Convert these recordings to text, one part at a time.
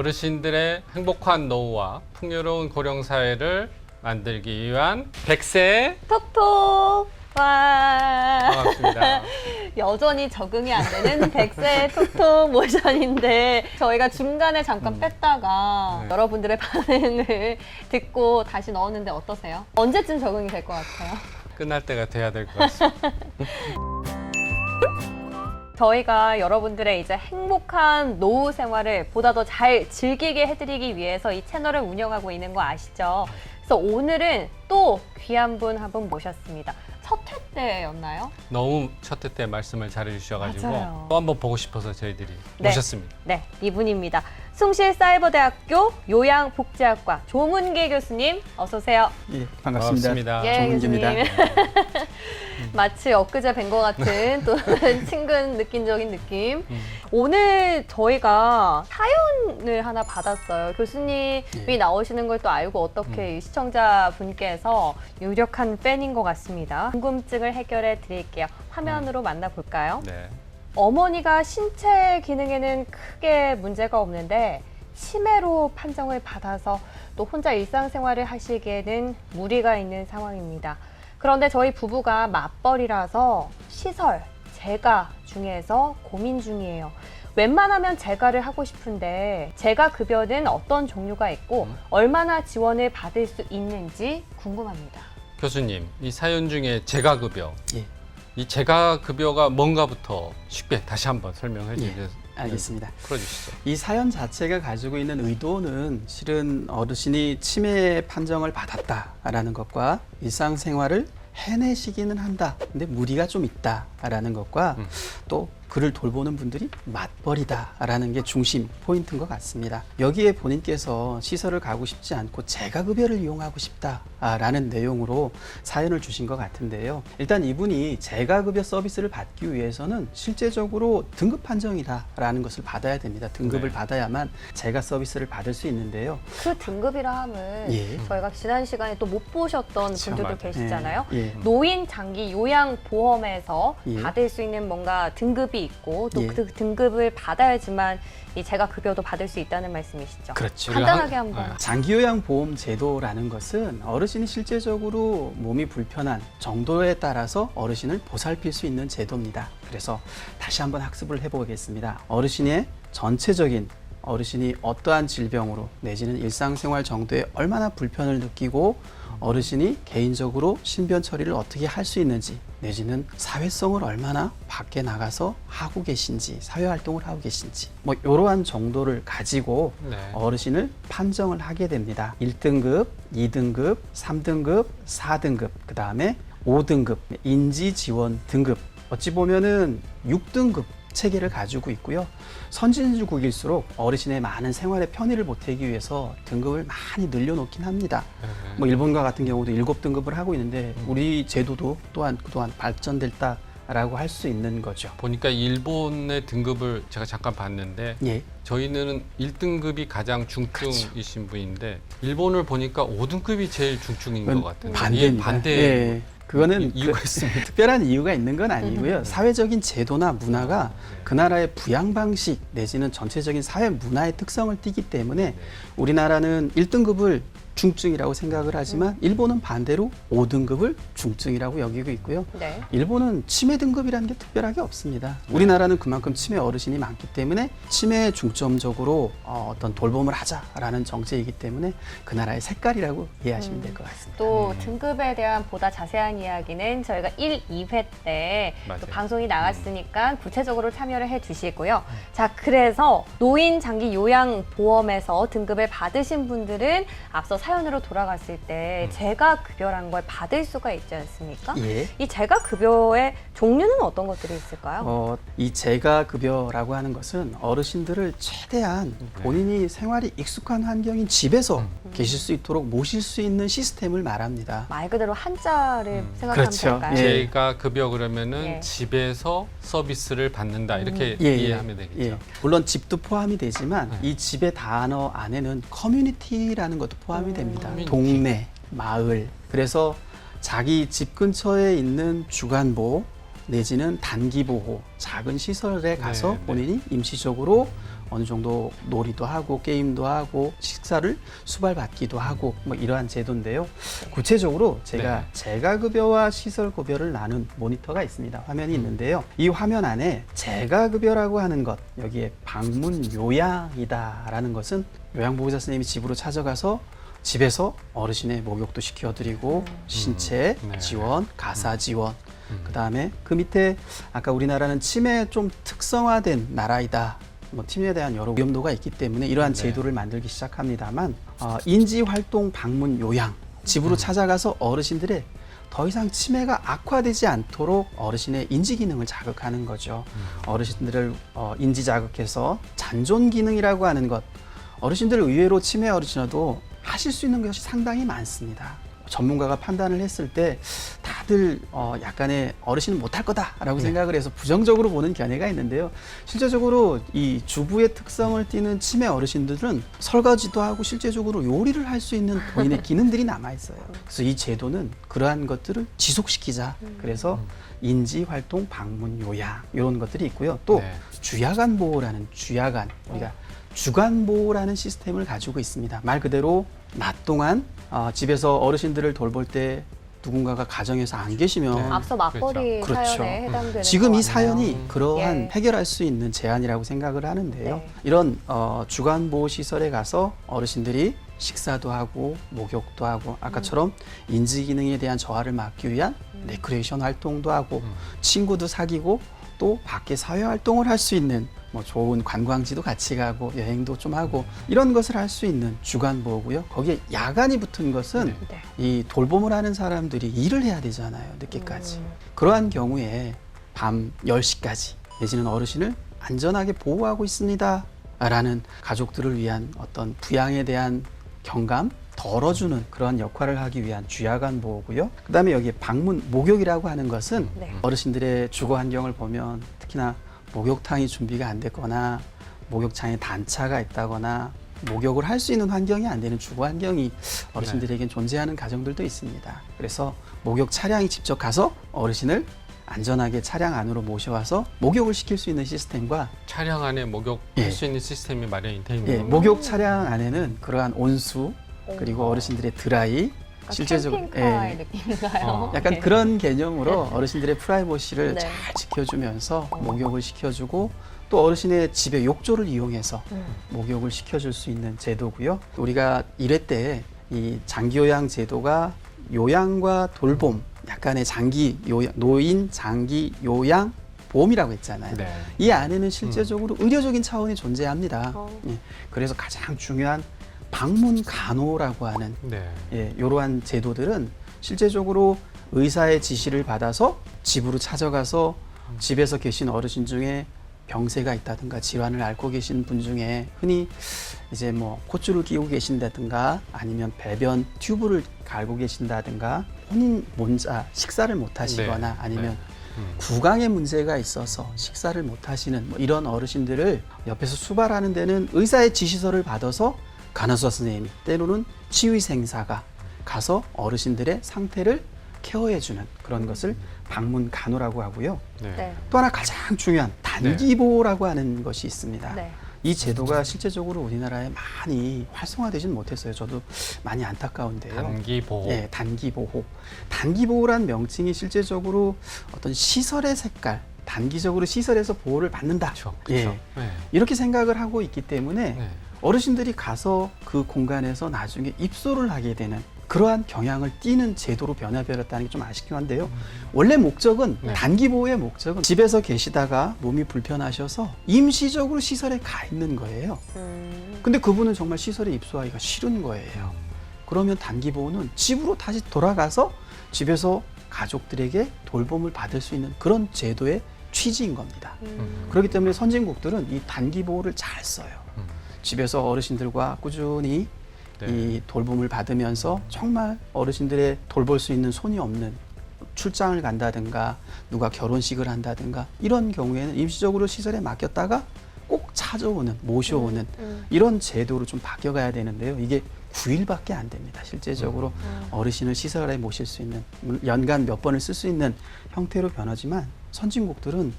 어르신들의 행복한 노후와 풍요로운 고령 사회를 만들기 위한 100세 톡톡! 와. 반갑습니다. 여전히 적응이 안 되는 100세 톡톡 모션인데 저희가 중간에 잠깐 뺐다가 네. 여러분들의 반응을 듣고 다시 넣었는데 어떠세요? 언제쯤 적응이 될 것 같아요? 끝날 때가 돼야 될 것 같습니다. 저희가 여러분들의 이제 행복한 노후 생활을 보다 더 잘 즐기게 해드리기 위해서 이 채널을 운영하고 있는 거 아시죠? 그래서 오늘은 또 귀한 분 한 분 모셨습니다. 첫 회 때였나요? 너무 첫 회 때 말씀을 잘해주셔가지고 맞아요. 또 한번 보고 싶어서 저희들이 네. 모셨습니다. 네, 이분입니다. 숭실사이버대학교 요양복지학과 조문계 교수님, 어서 오세요. 예, 반갑습니다. 반갑습니다. 예, 조문기입니다. 교수님. 마치 엊그제 뵌 것 같은 또 친근 느낌적인 느낌. 오늘 저희가 사연을 하나 받았어요. 교수님이 나오시는 걸 또 알고 어떻게 이 시청자분께서 유력한 팬인 것 같습니다. 궁금증을 해결해 드릴게요. 화면으로 만나볼까요? 네. 어머니가 신체 기능에는 크게 문제가 없는데 치매로 판정을 받아서 또 혼자 일상생활을 하시기에는 무리가 있는 상황입니다. 그런데 저희 부부가 맞벌이라서 시설, 재가 중에서 고민 중이에요. 웬만하면 재가를 하고 싶은데 재가 급여는 어떤 종류가 있고 얼마나 지원을 받을 수 있는지 궁금합니다. 교수님, 이 사연 중에 재가급여, 예, 이 재가급여가 뭔가부터 쉽게 다시 한번 설명해 주세요. 알겠습니다. 풀어주시죠. 이 사연 자체가 가지고 있는 의도는 실은 어르신이 치매 판정을 받았다라는 것과 일상생활을 해내시기는 한다. 근데 무리가 좀 있다라는 것과 또 그를 돌보는 분들이 맞벌이다라는 게 중심 포인트인 것 같습니다. 여기에 본인께서 시설을 가고 싶지 않고 재가급여를 이용하고 싶다라는 내용으로 사연을 주신 것 같은데요. 일단 이분이 재가급여 서비스를 받기 위해서는 실제적으로 등급 판정이다라는 것을 받아야 됩니다. 등급을 네. 받아야만 재가 서비스를 받을 수 있는데요. 그 등급이라 함을 예. 저희가 지난 시간에 또 못 보셨던 그쵸, 분들도 맞아요. 계시잖아요. 예. 노인 장기 요양 보험에서 예. 받을 수 있는 뭔가 등급이 있고 또 예. 그 등급을 받아야지만 이 재가 급여도 받을 수 있다는 말씀이시죠. 그렇죠. 간단하게 한번. 장기요양보험 제도라는 것은 어르신이 실제적으로 몸이 불편한 정도에 따라서 어르신을 보살필 수 있는 제도입니다. 그래서 다시 한번 학습을 해보겠습니다. 어르신의 전체적인 어르신이 어떠한 질병으로 내지는 일상생활 정도에 얼마나 불편을 느끼고 어르신이 개인적으로 신변 처리를 어떻게 할 수 있는지 내지는 사회성을 얼마나 밖에 나가서 하고 계신지 사회활동을 하고 계신지 뭐 이러한 정도를 가지고 네. 어르신을 판정을 하게 됩니다. 1등급, 2등급, 3등급, 4등급, 그 다음에 5등급 인지지원 등급 어찌 보면은 6등급 체계를 가지고 있고요. 선진국일수록 어르신의 많은 생활의 편의를 보태기 위해서 등급을 많이 늘려놓긴 합니다. 뭐 일본과 같은 경우도 7등급을 하고 있는데 우리 제도도 또한 그동안 발전됐다라고 할 수 있는 거죠. 보니까 일본의 등급을 제가 잠깐 봤는데 예. 저희는 1등급이 가장 중증이신 분인데 일본을 보니까 5등급이 제일 중증인 것 같은데 반대입니다. 이게 반대 예. 그거는 이유가 그 있습니다. 특별한 이유가 있는 건 아니고요. 사회적인 제도나 문화가 그 나라의 부양 방식 내지는 전체적인 사회 문화의 특성을 띠기 때문에 우리나라는 1등급을 중증이라고 생각을 하지만 일본은 반대로 5등급을 중증이라고 여기고 있고요. 네. 일본은 치매 등급이라는 게 특별하게 없습니다. 우리나라는 그만큼 치매 어르신이 많기 때문에 치매에 중점적으로 어떤 돌봄을 하자라는 정책이기 때문에 그 나라의 색깔이라고 이해하시면 될 것 같습니다. 또 등급에 대한 보다 자세한 이야기는 저희가 1, 2회 때 맞아요. 또 방송이 나갔으니까 구체적으로 참여를 해 주시고요. 자, 그래서 노인 장기 요양 보험에서 등급을 받으신 분들은 앞서 사연으로 돌아갔을 때 재가 급여라는 걸 받을 수가 있지 않습니까? 예. 이 재가 급여의 종류는 어떤 것들이 있을까요? 이 재가급여라고 하는 것은 어르신들을 최대한 본인이 생활이 익숙한 환경인 집에서 계실 수 있도록 모실 수 있는 시스템을 말합니다. 말 그대로 한자를 생각하면 그렇죠. 될까요? 예. 재가급여 그러면은 예. 집에서 서비스를 받는다 이렇게 예, 이해하면 되겠죠. 예. 물론 집도 포함이 되지만 이 집의 단어 안에는 커뮤니티라는 것도 포함이 됩니다. 커뮤니티. 동네, 마을. 그래서 자기 집 근처에 있는 주간보 내지는 단기보호 작은 시설에 가서 네, 네. 본인이 임시적으로 어느 정도 놀이도 하고 게임도 하고 식사를 수발받기도 하고 뭐 이러한 제도인데요. 구체적으로 제가 네. 재가급여와 시설급여를 나눈 모니터가 있습니다. 화면이 있는데요. 이 화면 안에 재가급여라고 하는 것, 여기에 방문 요양이다라는 것은 요양보호사 선생님이 집으로 찾아가서 집에서 어르신의 목욕도 시켜드리고 신체 네. 지원, 가사 지원, 그다음에 그 밑에 아까 우리나라는 치매에 좀 특성화된 나라이다. 뭐 치매에 대한 여러 위험도가 있기 때문에 이러한 네. 제도를 만들기 시작합니다만 인지활동 방문 요양, 집으로 찾아가서 어르신들의 더 이상 치매가 악화되지 않도록 어르신의 인지 기능을 자극하는 거죠. 어르신들을 인지 자극해서 잔존 기능이라고 하는 것, 어르신들 의외로 치매 어르신어도 하실 수 있는 것이 상당히 많습니다. 전문가가 판단을 했을 때 다들 약간의 어르신은 못할 거다라고 생각을 해서 부정적으로 보는 견해가 있는데요. 실제적으로 이 주부의 특성을 띠는 치매 어르신들은 설거지도 하고 실제적으로 요리를 할 수 있는 본인의 기능들이 남아 있어요. 그래서 이 제도는 그러한 것들을 지속시키자. 그래서 인지활동 방문 요양 이런 것들이 있고요. 또 네. 주야간 보호라는 주야간 우리가 주간 보호라는 시스템을 가지고 있습니다. 말 그대로 낮 동안 집에서 어르신들을 돌볼 때 누군가가 가정에서 안 계시면 네. 앞서 맞벌이 그렇죠. 사연에 해당되는 지금 것 이 사연이 같네요. 그러한 예. 해결할 수 있는 제안이라고 생각을 하는데요. 네. 이런 주간 보호 시설에 가서 어르신들이 식사도 하고 목욕도 하고 아까처럼 인지 기능에 대한 저하를 막기 위한 레크레이션 활동도 하고 친구도 사귀고 또 밖에 사회 활동을 할 수 있는 뭐 좋은 관광지도 같이 가고 여행도 좀 하고 이런 것을 할 수 있는 주간 보호고요. 거기에 야간이 붙은 것은 네. 이 돌봄을 하는 사람들이 일을 해야 되잖아요. 늦게까지. 그러한 경우에 밤 10시까지 내지는 어르신을 안전하게 보호하고 있습니다. 라는 가족들을 위한 어떤 부양에 대한 경감, 덜어주는 그런 역할을 하기 위한 주야간 보호고요. 그다음에 여기 방문 목욕이라고 하는 것은 네. 어르신들의 주거 환경을 보면 특히나 목욕탕이 준비가 안 됐거나 목욕창에 단차가 있다거나 목욕을 할 수 있는 환경이 안 되는 주거 환경이 어르신들에겐 존재하는 가정들도 있습니다. 그래서 목욕 차량이 직접 가서 어르신을 안전하게 차량 안으로 모셔와서 목욕을 시킬 수 있는 시스템과 차량 안에 목욕할 예. 수 있는 시스템이 마련이 되어 있는 예, 겁니다. 목욕 차량 안에는 그러한 온수 그리고 오. 어르신들의 드라이 실제적으로 캠핑카의 예, 느낌인가요? 약간 네. 그런 개념으로 어르신들의 프라이버시를 네. 잘 지켜주면서 목욕을 시켜주고 또 어르신의 집의 욕조를 이용해서 목욕을 시켜줄 수 있는 제도고요. 우리가 1회 때 이 장기요양 제도가 요양과 돌봄, 약간의 장기 요양, 노인 장기 요양 보험이라고 했잖아요. 네. 이 안에는 실제적으로 의료적인 차원이 존재합니다. 어. 예, 그래서 가장 중요한 방문 간호라고 하는 네. 예, 이러한 제도들은 실제적으로 의사의 지시를 받아서 집으로 찾아가서 집에서 계신 어르신 중에 병세가 있다든가 질환을 앓고 계신 분 중에 흔히 이제 뭐 콧줄을 끼고 계신다든가 아니면 배변 튜브를 갈고 계신다든가 본인 혼자 식사를 못 하시거나 네. 아니면 네. 구강에 문제가 있어서 식사를 못 하시는 뭐 이런 어르신들을 옆에서 수발하는 데는 의사의 지시서를 받아서 간호사 선생님이 때로는 치유생사가 가서 어르신들의 상태를 케어해주는 그런 것을 방문 간호라고 하고요. 네. 네. 또 하나 가장 중요한 단기 보호라고 하는 것이 있습니다. 네. 이 제도가 실제적으로 우리나라에 많이 활성화되지는 못했어요. 저도 많이 안타까운데요. 단기 보호. 네, 단기 보호. 단기 보호란 명칭이 실제적으로 어떤 시설의 색깔, 단기적으로 시설에서 보호를 받는다. 그렇죠. 예, 그렇죠. 네. 이렇게 생각을 하고 있기 때문에 네. 어르신들이 가서 그 공간에서 나중에 입소를 하게 되는 그러한 경향을 띠는 제도로 변화되었다는 게 좀 아쉽긴 한데요. 원래 목적은 네. 단기 보호의 목적은 집에서 계시다가 몸이 불편하셔서 임시적으로 시설에 가 있는 거예요. 근데 그분은 정말 시설에 입소하기가 싫은 거예요. 그러면 단기 보호는 집으로 다시 돌아가서 집에서 가족들에게 돌봄을 받을 수 있는 그런 제도의 취지인 겁니다. 그렇기 때문에 선진국들은 이 단기 보호를 잘 써요. 집에서 어르신들과 꾸준히 네. 이 돌봄을 받으면서 정말 어르신들의 돌볼 수 있는 손이 없는 출장을 간다든가 누가 결혼식을 한다든가 이런 경우에는 임시적으로 시설에 맡겼다가 꼭 찾아오는 모셔오는 이런 제도로 좀 바뀌어가야 되는데요. 이게 9일밖에 안 됩니다. 실제적으로 어르신을 시설에 모실 수 있는 연간 몇 번을 쓸 수 있는 형태로 변하지만 선진국들은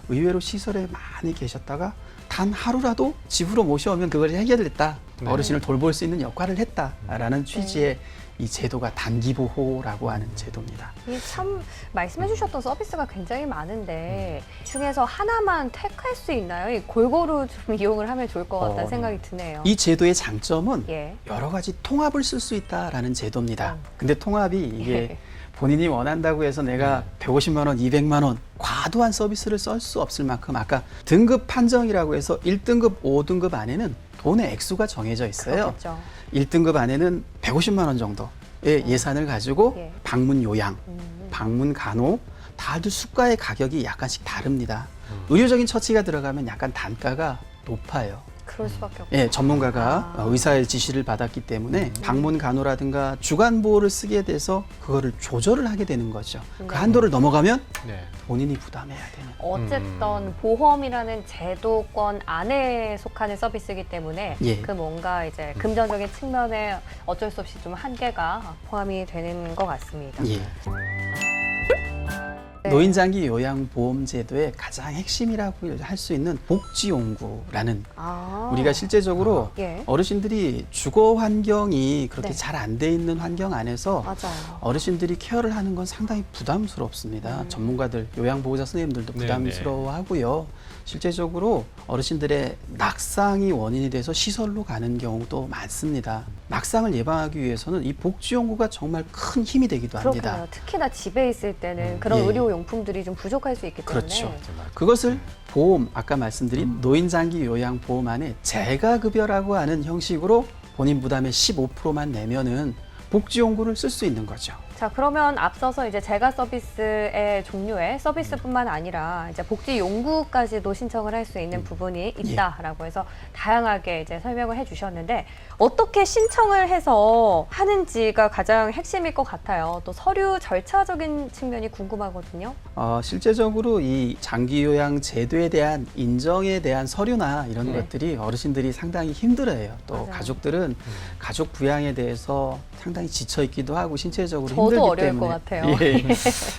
의외로 시설에 많이 계셨다가 단 하루라도 집으로 모셔오면 그걸 해결했다. 네. 어르신을 돌볼 수 있는 역할을 했다라는 취지의 이 제도가 단기보호라고 하는 제도입니다. 이게 참 말씀해 주셨던 서비스가 굉장히 많은데 중에서 하나만 택할 수 있나요? 이 골고루 좀 이용을 하면 좋을 것 같다는 생각이 드네요. 이 제도의 장점은 예. 여러 가지 통합을 쓸 수 있다라는 제도입니다. 음. 근데 통합이 이게 예. 본인이 원한다고 해서 내가 150만 원, 200만 원 과도한 서비스를 쓸 수 없을 만큼 아까 등급 판정이라고 해서 1등급, 5등급 안에는 돈의 액수가 정해져 있어요. 그렇겠죠. 1등급 안에는 150만 원 정도의 예산을 가지고 예. 방문 요양, 음. 방문 간호, 다들 수가의 가격이 약간씩 다릅니다. 의료적인 처치가 들어가면 약간 단가가 높아요. 그럴 수밖에 없고. 예, 전문가가 아. 의사의 지시를 받았기 때문에 방문 간호라든가 주간 보호를 쓰게 돼서 그거를 조절을 하게 되는 거죠. 네. 그 한도를 넘어가면 네. 본인이 부담해야 되는. 어쨌든 보험이라는 제도권 안에 속하는 서비스이기 때문에 예. 그 뭔가 이제 금전적인 측면에 어쩔 수 없이 좀 한계가 포함이 되는 것 같습니다. 예. 네. 노인장기 요양보험제도의 가장 핵심이라고 할 수 있는 복지용구라는 아. 우리가 실제적으로 예. 어르신들이 주거 환경이 그렇게 네. 잘 안 돼 있는 환경 안에서 맞아요. 어르신들이 케어를 하는 건 상당히 부담스럽습니다. 전문가들, 요양보호자 선생님들도 네네. 부담스러워하고요. 실제적으로 어르신들의 낙상이 원인이 돼서 시설로 가는 경우도 많습니다. 낙상을 예방하기 위해서는 이 복지용구가 정말 큰 힘이 되기도 합니다. 그렇군요. 특히나 집에 있을 때는 그런 예. 의료용품들이 좀 부족할 수 있기 때문에 그렇죠. 그것을 보험, 아까 말씀드린 노인장기 요양보험 안에 재가급여라고 하는 형식으로 본인 부담의 15%만 내면은 복지용구를 쓸 수 있는 거죠. 자, 그러면 앞서서 이제 재가 서비스의 종류에 서비스뿐만 아니라 이제 복지 용구까지도 신청을 할 수 있는 부분이 있다라고 해서 다양하게 이제 설명을 해주셨는데 어떻게 신청을 해서 하는지가 가장 핵심일 것 같아요. 또 서류 절차적인 측면이 궁금하거든요. 실제적으로 이 장기요양 제도에 대한 인정에 대한 서류나 이런 네. 것들이 어르신들이 상당히 힘들어해요. 또 맞아요. 가족들은 가족 부양에 대해서 상당히 지쳐 있기도 하고 신체적으로 저도 힘들기 어려울 때문에 것 같아요. 예.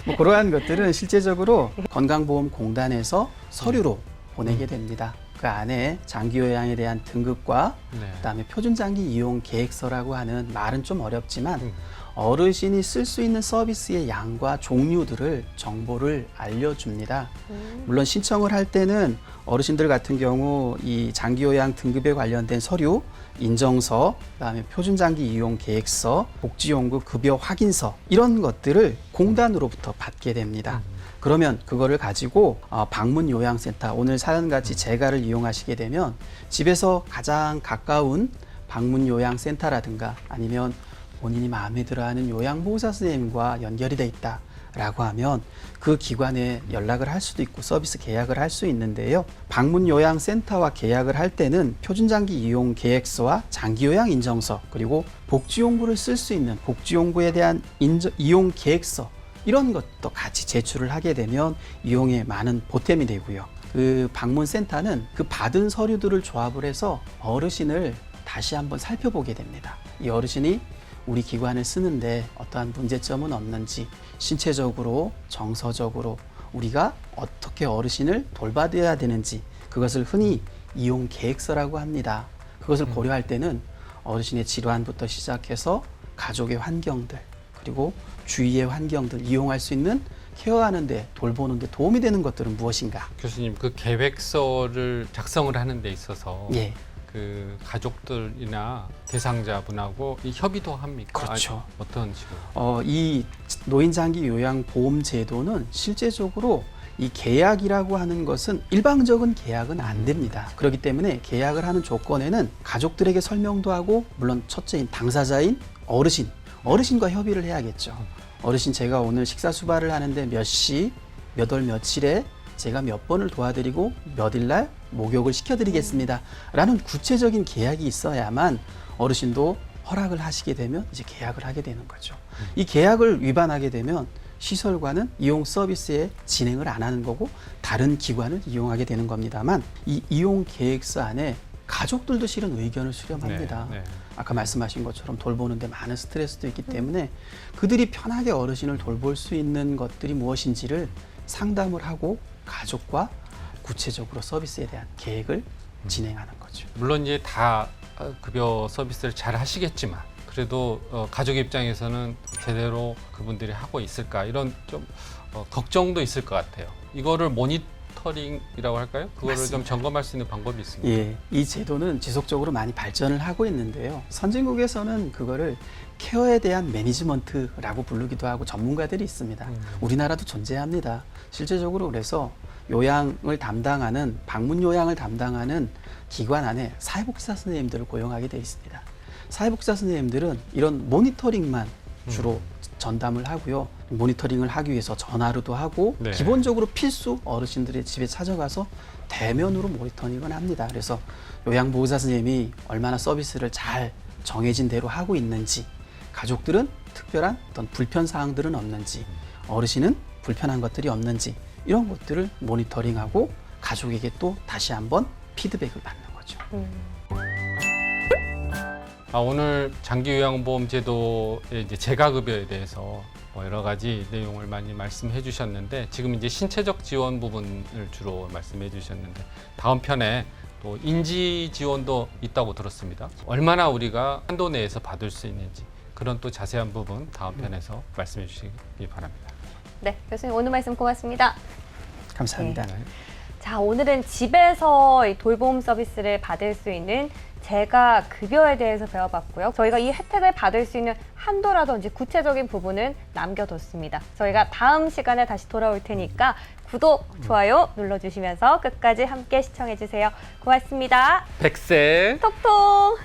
뭐 그러한 것들은 실제적으로 건강보험공단에서 서류로 보내게 됩니다. 그 안에 장기요양에 대한 등급과 네. 그다음에 표준장기 이용 계획서라고 하는 말은 좀 어렵지만 음. 어르신이 쓸 수 있는 서비스의 양과 종류들을 정보를 알려줍니다. 물론 신청을 할 때는 어르신들 같은 경우 이 장기요양 등급에 관련된 서류, 인정서, 그다음에 표준장기 이용 계획서, 복지용구 급여 확인서 이런 것들을 공단으로부터 받게 됩니다. 그러면 그거를 가지고 방문 요양센터, 오늘 사연같이 재가를 이용하시게 되면 집에서 가장 가까운 방문 요양센터라든가 아니면 본인이 마음에 들어하는 요양보호사 선생님과 연결이 돼 있다라고 하면 그 기관에 연락을 할 수도 있고 서비스 계약을 할 수 있는데요. 방문 요양센터와 계약을 할 때는 표준장기 이용 계획서와 장기요양 인정서 그리고 복지용구를 쓸 수 있는 복지용구에 대한 이용 계획서 이런 것도 같이 제출을 하게 되면 이용에 많은 보탬이 되고요. 그 방문센터는 그 받은 서류들을 조합을 해서 어르신을 다시 한번 살펴보게 됩니다. 이 어르신이 우리 기관을 쓰는데 어떠한 문제점은 없는지 신체적으로 정서적으로 우리가 어떻게 어르신을 돌봐드려야 되는지 그것을 흔히 이용 계획서라고 합니다. 그것을 고려할 때는 어르신의 질환부터 시작해서 가족의 환경들 그리고 주위의 환경들 이용할 수 있는 케어하는데 돌보는데 도움이 되는 것들은 무엇인가? 교수님 그 계획서를 작성을 하는 데 있어서 예. 그 가족들이나 대상자분하고 이 협의도 합니까? 그렇죠. 아니, 어떤 식으로? 이 노인장기 요양보험 제도는 실제적으로 이 계약이라고 하는 것은 일방적인 계약은 안 됩니다. 그렇기 때문에 계약을 하는 조건에는 가족들에게 설명도 하고 물론 첫째인 당사자인 어르신과 협의를 해야겠죠. 어르신 제가 오늘 식사 수발을 하는데 몇 시, 몇 월 며칠에 제가 몇 번을 도와드리고 몇 일 날 목욕을 시켜드리겠습니다. 라는 구체적인 계약이 있어야만 어르신도 허락을 하시게 되면 이제 계약을 하게 되는 거죠. 이 계약을 위반하게 되면 시설과는 이용 서비스에 진행을 안 하는 거고 다른 기관을 이용하게 되는 겁니다만 이 이용 계획서 안에 가족들도 실은 의견을 수렴합니다. 네, 네. 아까 말씀하신 것처럼 돌보는데 많은 스트레스도 있기 때문에 그들이 편하게 어르신을 돌볼 수 있는 것들이 무엇인지를 상담을 하고 가족과 구체적으로 서비스에 대한 계획을 진행하는 거죠. 물론 이제 다 급여 서비스를 잘 하시겠지만 그래도 가족 입장에서는 제대로 그분들이 하고 있을까 이런 좀 걱정도 있을 것 같아요. 이거를 모니터링이라고 할까요? 그거를 좀 맞습니다. 점검할 수 있는 방법이 있습니다. 예, 이 제도는 지속적으로 많이 발전을 하고 있는데요. 선진국에서는 그거를 케어에 대한 매니지먼트라고 부르기도 하고 전문가들이 있습니다. 우리나라도 존재합니다. 실제적으로 그래서 요양을 담당하는 방문 요양을 담당하는 기관 안에 사회복지사 선생님들을 고용하게 돼 있습니다. 사회복지사 선생님들은 이런 모니터링만 주로 전담을 하고요. 모니터링을 하기 위해서 전화로도 하고 네. 기본적으로 필수 어르신들의 집에 찾아가서 대면으로 모니터링을 합니다. 그래서 요양보호사 선생님이 얼마나 서비스를 잘 정해진 대로 하고 있는지, 가족들은 특별한 어떤 불편 사항들은 없는지, 어르신은 불편한 것들이 없는지 이런 것들을 모니터링하고 가족에게 또 다시 한번 피드백을 받는 거죠. 오늘 장기요양보험제도의 이제 재가급여에 대해서 여러 가지 내용을 많이 말씀해 주셨는데 지금 이제 신체적 지원 부분을 주로 말씀해 주셨는데 다음 편에 또 인지 지원도 있다고 들었습니다. 얼마나 우리가 한도 내에서 받을 수 있는지 그런 또 자세한 부분 다음 편에서 말씀해 주시기 바랍니다. 네, 교수님 오늘 말씀 고맙습니다. 감사합니다. 네. 자, 오늘은 집에서 이 돌봄 서비스를 받을 수 있는 재가 급여에 대해서 배워봤고요. 저희가 이 혜택을 받을 수 있는 한도라든지 구체적인 부분은 남겨뒀습니다. 저희가 다음 시간에 다시 돌아올 테니까 구독, 좋아요 눌러주시면서 끝까지 함께 시청해주세요. 고맙습니다. 백세 톡톡!